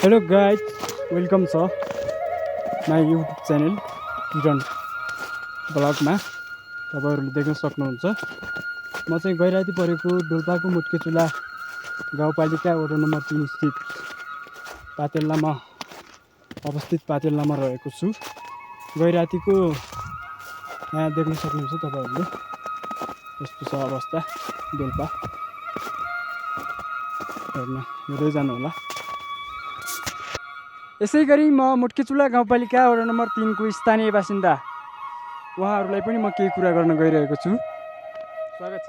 Hello guys, welcome छ my YouTube channel किरण ब्लगमा तपाईँहरूले देख्न सक्नुहुन्छ। म चाहिँ गैराती परेको डोल्पाको मुटके चुला गाउँपालिका वडा नम्बर 3 स्थित पातेल्लामा अवस्थित पातेल्लामा रहेको छु। गैरातीको यहाँ देख्न सक्नुहुन्छ तपाईँहरूले, यस्तो छ अवस्था डोल्पा। हेर्दै जानु होला। यसै गरी म मुटकेचुला गाउँपालिका वडा नम्बर 3 को स्थानीय बासिन्दा उहाँहरूलाई पनि म केही कुरा गर्न गइरहेको छु। स्वागत छ।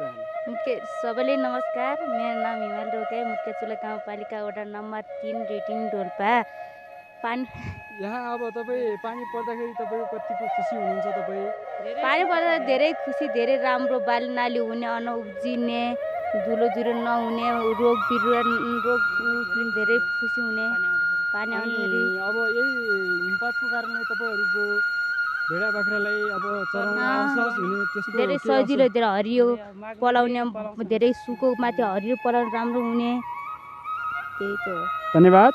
सबैले नमस्कार, मेरो नाम हिमाल रोके, मुटकेचुला गाउँपालिका वडा नम्बर 3 रेटिङ डोल्पा। यहाँ अब तपाईँ पानी पर्दाखेरि तपाईँको कतिको खुसी हुनुहुन्छ? तपाईँ पानी पर्दा धेरै खुसी, धेरै राम्रो, बाली नाली हुने, अन्न उब्जिने, धुलो जुरो नहुने, रोग बिरुवा धेरै खुसी हुने पानी आउँदाखेरि। अब यही हिमपातको कारणले तपाईँहरूको भेडा बाख्रालाई अब चराउन असहज हुने, त्यस्तो धेरै सजिलो, धेरै हरियो पलाउने, धेरै सुको माथि हरियो पलाउनु राम्रो हुने, त्यही त हो। धन्यवाद।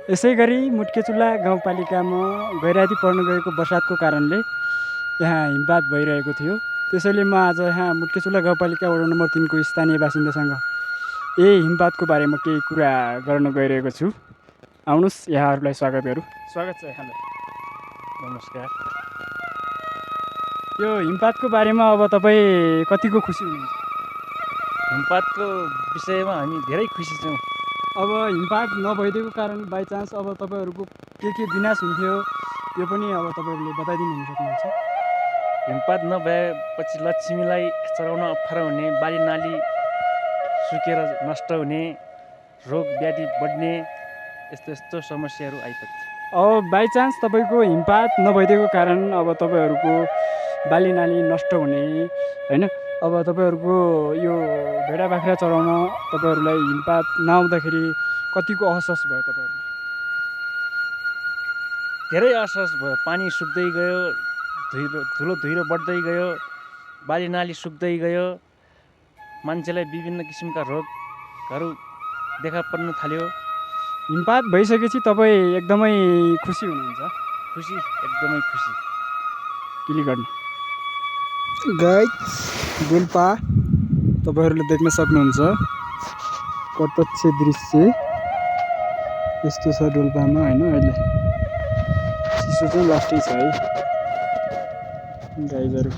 यसै गरी मुटकेचुला गाउँपालिकामा गैराती पर्न गएको बर्सातको कारणले यहाँ हिमपात भइरहेको थियो। त्यसैले म आज यहाँ मुटकेचुला गाउँपालिका वडा नम्बर 3 को स्थानीय बासिन्दासँग यही हिमपातको बारेमा केही कुरा गर्न गइरहेको छु। आउनुहोस्, यहाँहरूलाई स्वागत गरौँ। स्वागत छ यहाँलाई। नमस्कार। यो हिमपातको बारेमा अब तपाईँ कतिको खुसी हुनुहुन्छ? हिमपातको विषयमा हामी धेरै खुसी छौँ। अब हिमपात नभइदिएको कारण बाइचान्स अब तपाईँहरूको के विनाश हुन्थ्यो, यो पनि अब तपाईँहरूले बताइदिनु सक्नुहुन्छ? हिमपात नभएपछि लक्ष्मीलाई चराउन अप्ठ्यारो हुने, बाली नाली सुकेर नष्ट हुने, रोग व्याधि बढ्ने, यस्तो समस्याहरू आइपर्छ। अब बाइचान्स तपाईँको हिमपात नभइदिएको कारण अब तपाईँहरूको बाली नाली नष्ट हुने होइन, अब तपाईँहरूको यो भेडा बाख्रा चराउन तपाईँहरूलाई हिमपात नआउँदाखेरि कतिको असहज भयो तपाईँहरूलाई? धेरै असहज भयो। पानी सुक्दै गयो, धुलो बढ्दै गयो, बाली नाली सुक्दै गयो, मान्छेलाई विभिन्न किसिमका रोगहरू देखा पर्न थाल्यो। हिमपात भइसकेपछि तपाईँ एकदमै खुसी हुनुहुन्छ? खुसी, एकदमै खुसी। क्लिक गर्नु। गाइज, डोल्पा तपाईँहरूले देख्न सक्नुहुन्छ प्रत्यक्ष दृश्य यस्तो छ डोल्पामा होइन। अहिले चिसो चाहिँ लास्टै छ है गाइजहरू।